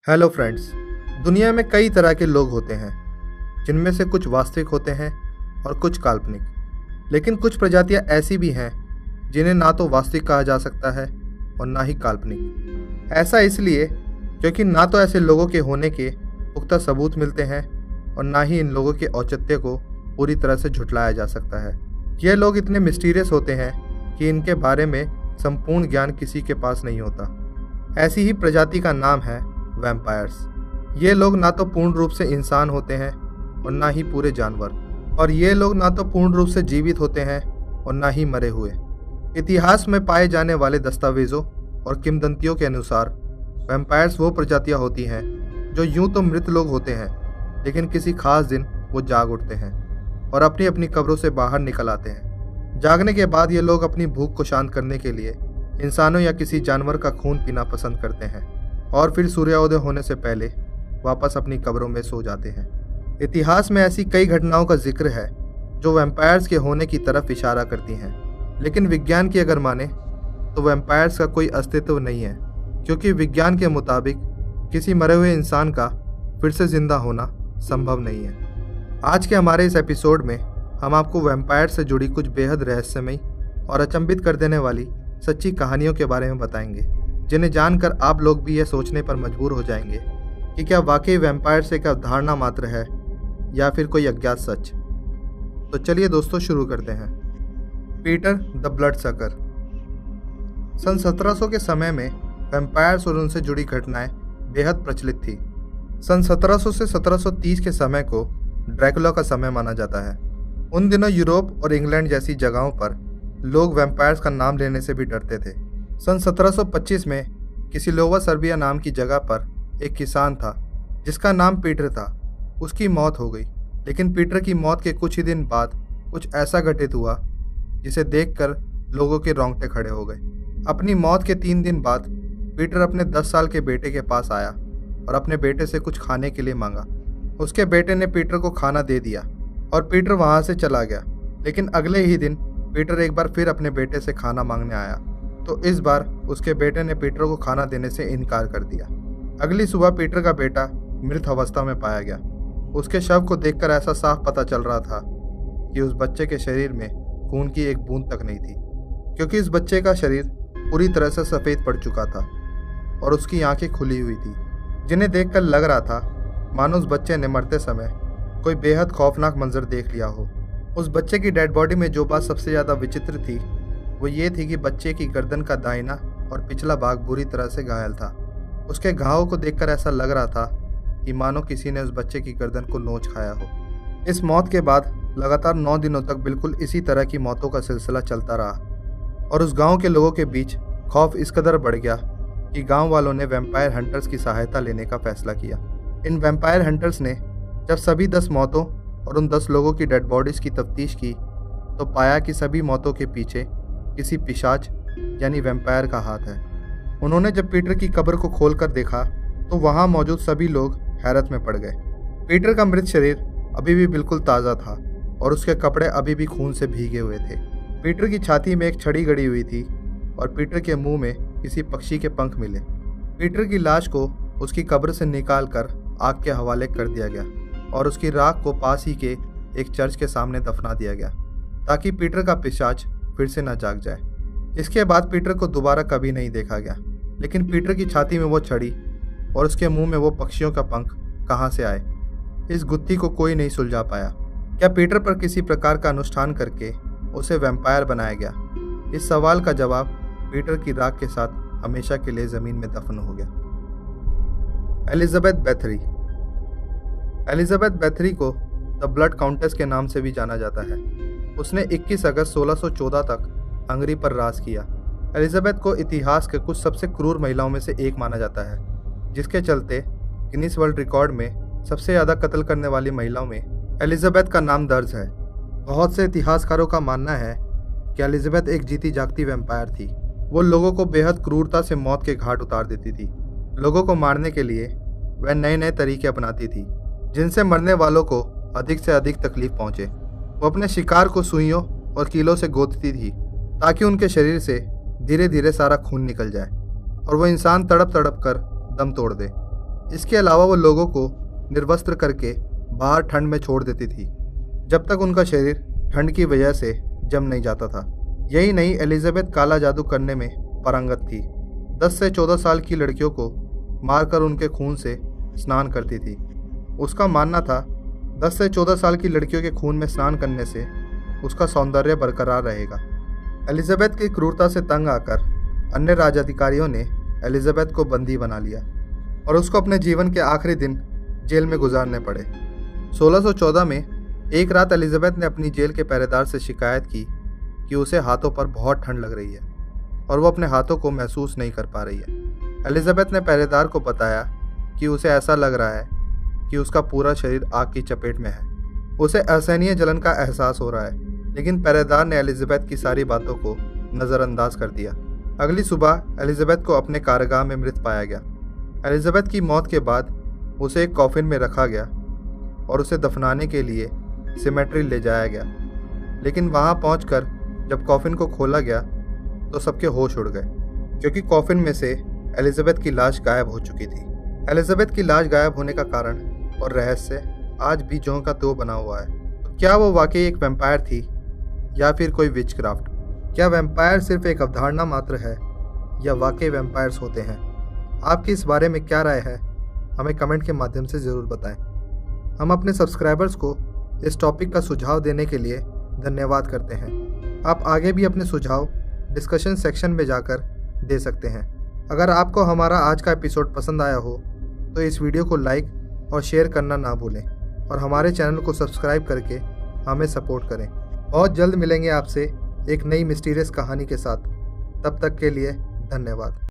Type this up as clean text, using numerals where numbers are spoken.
Hello friends. दुनिया में कई तरह के लोग होते हैं, जिनमें से कुछ वास्तविक होते हैं और कुछ काल्पनिक। लेकिन कुछ प्रजातियां ऐसी भी हैं जिन्हें ना तो वास्तविक कहा जा सकता है और ना ही काल्पनिक। ऐसा इसलिए क्योंकि ना तो ऐसे लोगों के होने के पुख्ता सबूत मिलते हैं और ना ही इन लोगों के औचित्य को पूरी तरह से झुठलाया जा सकता है। ये लोग इतने मिस्टीरियस होते हैं कि इनके बारे में संपूर्ण ज्ञान किसी के पास नहीं होता। ऐसी ही प्रजाति का नाम है वैम्पायर्स। ये लोग ना तो पूर्ण रूप से इंसान होते हैं और ना ही पूरे जानवर, और ये लोग ना तो पूर्ण रूप से जीवित होते हैं और ना ही मरे हुए। इतिहास में पाए जाने वाले दस्तावेजों और किंवदंतियों के अनुसार वैम्पायर्स वो प्रजातियां होती हैं जो यूं तो मृत लोग होते हैं, लेकिन किसी खास दिन वो जाग उठते हैं और अपनी अपनी कब्रों से बाहर निकल आते हैं। जागने के बाद ये लोग अपनी भूख को शांत करने के लिए इंसानों या किसी जानवर का खून पीना पसंद करते हैं और फिर सूर्योदय होने से पहले वापस अपनी कब्रों में सो जाते हैं। इतिहास में ऐसी कई घटनाओं का जिक्र है जो वैम्पायर्स के होने की तरफ इशारा करती हैं, लेकिन विज्ञान की अगर माने तो वैम्पायर्स का कोई अस्तित्व नहीं है, क्योंकि विज्ञान के मुताबिक किसी मरे हुए इंसान का फिर से जिंदा होना संभव नहीं है। आज के हमारे इस एपिसोड में हम आपको वैम्पायर से जुड़ी कुछ बेहद रहस्यमयी और अचंभित कर देने वाली सच्ची कहानियों के बारे में बताएंगे, जिन्हें जानकर आप लोग भी यह सोचने पर मजबूर हो जाएंगे कि क्या वाकई वैम्पायर एक अवधारणा मात्र है या फिर कोई अज्ञात सच। तो चलिए दोस्तों शुरू करते हैं। Peter the blood sucker. सन 1700 के समय में वैम्पायर्स और उनसे जुड़ी घटनाएं बेहद प्रचलित थी। सन 1700 से 1730 के समय को ड्रैकुला का समय माना जाता है। उन दिनों यूरोप और इंग्लैंड जैसी जगहों पर लोग वैम्पायर्स का नाम लेने से भी डरते थे। सन 1725 में किसिलोवा सर्बिया नाम की जगह पर एक किसान था जिसका नाम पीटर था। उसकी मौत हो गई, लेकिन पीटर की मौत के कुछ ही दिन बाद कुछ ऐसा घटित हुआ जिसे देखकर लोगों के रोंगटे खड़े हो गए। अपनी मौत के 3 दिन बाद पीटर अपने 10 साल के बेटे के पास आया और अपने बेटे से कुछ खाने के लिए मांगा। उसके बेटे ने पीटर को खाना दे दिया और पीटर वहाँ से चला गया। लेकिन अगले ही दिन पीटर एक बार फिर अपने बेटे से खाना मांगने आया, तो इस बार उसके बेटे ने पीटर को खाना देने से इनकार कर दिया। अगली सुबह पीटर का बेटा मृत अवस्था में पाया गया। उसके शव को देखकर ऐसा साफ पता चल रहा था कि उस बच्चे के शरीर में खून की एक बूंद तक नहीं थी, क्योंकि इस बच्चे का शरीर पूरी तरह से सफ़ेद पड़ चुका था और उसकी आंखें खुली हुई थी, जिन्हें देखकर लग रहा था मानो उस बच्चे ने मरते समय कोई बेहद खौफनाक मंजर देख लिया हो। उस बच्चे की डेड बॉडी में जो बात सबसे ज़्यादा विचित्र थी वो ये थी कि बच्चे की गर्दन का दाहिना और पिछला भाग बुरी तरह से घायल था। उसके घावों को देखकर ऐसा लग रहा था कि मानो किसी ने उस बच्चे की गर्दन को नोच खाया हो। इस मौत के बाद लगातार 9 दिनों तक बिल्कुल इसी तरह की मौतों का सिलसिला चलता रहा और उस गांव के लोगों के बीच खौफ इस कदर बढ़ गया कि गांव वालों ने वैम्पायर हंटर्स की सहायता लेने का फैसला किया। इन वैम्पायर हंटर्स ने जब सभी 10 मौतों और उन 10 लोगों की डेड बॉडीज़ की तफ्तीश की तो पाया कि सभी मौतों के पीछे किसी पिशाच यानी वैम्पायर का हाथ है। उन्होंने जब पीटर की कब्र को खोलकर देखा तो वहां मौजूद सभी लोग हैरत में पड़ गए। पीटर का मृत शरीर अभी भी बिल्कुल ताज़ा था और उसके कपड़े अभी भी खून से भीगे हुए थे। पीटर की छाती में एक छड़ी गड़ी हुई थी और पीटर के मुंह में किसी पक्षी के पंख मिले। पीटर की लाश को उसकी कब्र से निकाल कर आग के हवाले कर दिया गया और उसकी राख को पास ही के एक चर्च के सामने दफना दिया गया ताकि पीटर का पिशाच फिर से न जाग जाए। इसके बाद पीटर को दोबारा कभी नहीं देखा गया, लेकिन पीटर की छाती में वो छड़ी और उसके मुंह में वो पक्षियों का पंख कहाँ से आए, इस गुत्थी को कोई नहीं सुलझा पाया। क्या पीटर पर किसी प्रकार का अनुष्ठान करके उसे वैम्पायर बनाया गया? इस सवाल का जवाब पीटर की राख के साथ हमेशा के लिए ज़मीन में दफन हो गया। एलिजाबेथ बैथरी। एलिजाबेथ बैथरी को द ब्लड काउंटेस के नाम से भी जाना जाता है। उसने 21 अगस्त 1614 तक हंगरी पर राज किया। एलिजाबेथ को इतिहास के कुछ सबसे क्रूर महिलाओं में से एक माना जाता है, जिसके चलते गिनीज वर्ल्ड रिकॉर्ड में सबसे ज़्यादा कत्ल करने वाली महिलाओं में एलिजाबेथ का नाम दर्ज है। बहुत से इतिहासकारों का मानना है कि एलिजाबेथ एक जीती जागती वैम्पायर थी। वो लोगों को बेहद क्रूरता से मौत के घाट उतार देती थी। लोगों को मारने के लिए वह नए नए तरीके अपनाती थी, जिनसे मरने वालों को अधिक से अधिक तकलीफ पहुँचे। वो अपने शिकार को सुइयों और कीलों से गोदती थी ताकि उनके शरीर से धीरे धीरे सारा खून निकल जाए और वो इंसान तड़प तड़प कर दम तोड़ दे। इसके अलावा वो लोगों को निर्वस्त्र करके बाहर ठंड में छोड़ देती थी जब तक उनका शरीर ठंड की वजह से जम नहीं जाता था। यही नहीं, एलिजाबेथ काला जादू करने में पारंगत थी। 10 से 14 साल की लड़कियों को मारकर उनके खून से स्नान करती थी। उसका मानना था 10 से 14 साल की लड़कियों के खून में स्नान करने से उसका सौंदर्य बरकरार रहेगा। एलिजाबेथ की क्रूरता से तंग आकर अन्य राजाधिकारियों ने एलिजाबेथ को बंदी बना लिया और उसको अपने जीवन के आखिरी दिन जेल में गुजारने पड़े। 1614 में एक रात एलिजाबेथ ने अपनी जेल के पहरेदार से शिकायत की कि उसे हाथों पर बहुत ठंड लग रही है और वो अपने हाथों को महसूस नहीं कर पा रही है। एलिजाबेथ ने पहरेदार को बताया कि उसे ऐसा लग रहा है कि उसका पूरा शरीर आग की चपेट में है। उसे असहनीय जलन का एहसास हो रहा है, लेकिन पहरेदार ने एलिजाबेथ की सारी बातों को नज़रअंदाज कर दिया। अगली सुबह एलिजाबेथ को अपने कारागाह में मृत पाया गया। एलिजाबेथ की मौत के बाद उसे एक कॉफिन में रखा गया और उसे दफनाने के लिए सिमेट्री ले जाया गया। लेकिन वहां पहुंचकर जब कॉफिन को खोला गया तो सबके होश उड़ गए, क्योंकि कॉफिन में से एलिजाबेथ की लाश गायब हो चुकी थी। एलिजाबेथ की लाश गायब होने का कारण और रहस्य आज भी ज्यों का त्यों बना हुआ है। तो क्या वो वाकई एक वैम्पायर थी या फिर कोई विचक्राफ्ट? क्या वैम्पायर सिर्फ एक अवधारणा मात्र है या वाकई वैम्पायर्स होते हैं? आपकी इस बारे में क्या राय है? हमें कमेंट के माध्यम से ज़रूर बताएं। हम अपने सब्सक्राइबर्स को इस टॉपिक का सुझाव देने के लिए धन्यवाद करते हैं। आप आगे भी अपने सुझाव डिस्कशन सेक्शन में जाकर दे सकते हैं। अगर आपको हमारा आज का एपिसोड पसंद आया हो तो इस वीडियो को लाइक और शेयर करना ना भूलें और हमारे चैनल को सब्सक्राइब करके हमें सपोर्ट करें। बहुत जल्द मिलेंगे आपसे एक नई मिस्टीरियस कहानी के साथ। तब तक के लिए धन्यवाद।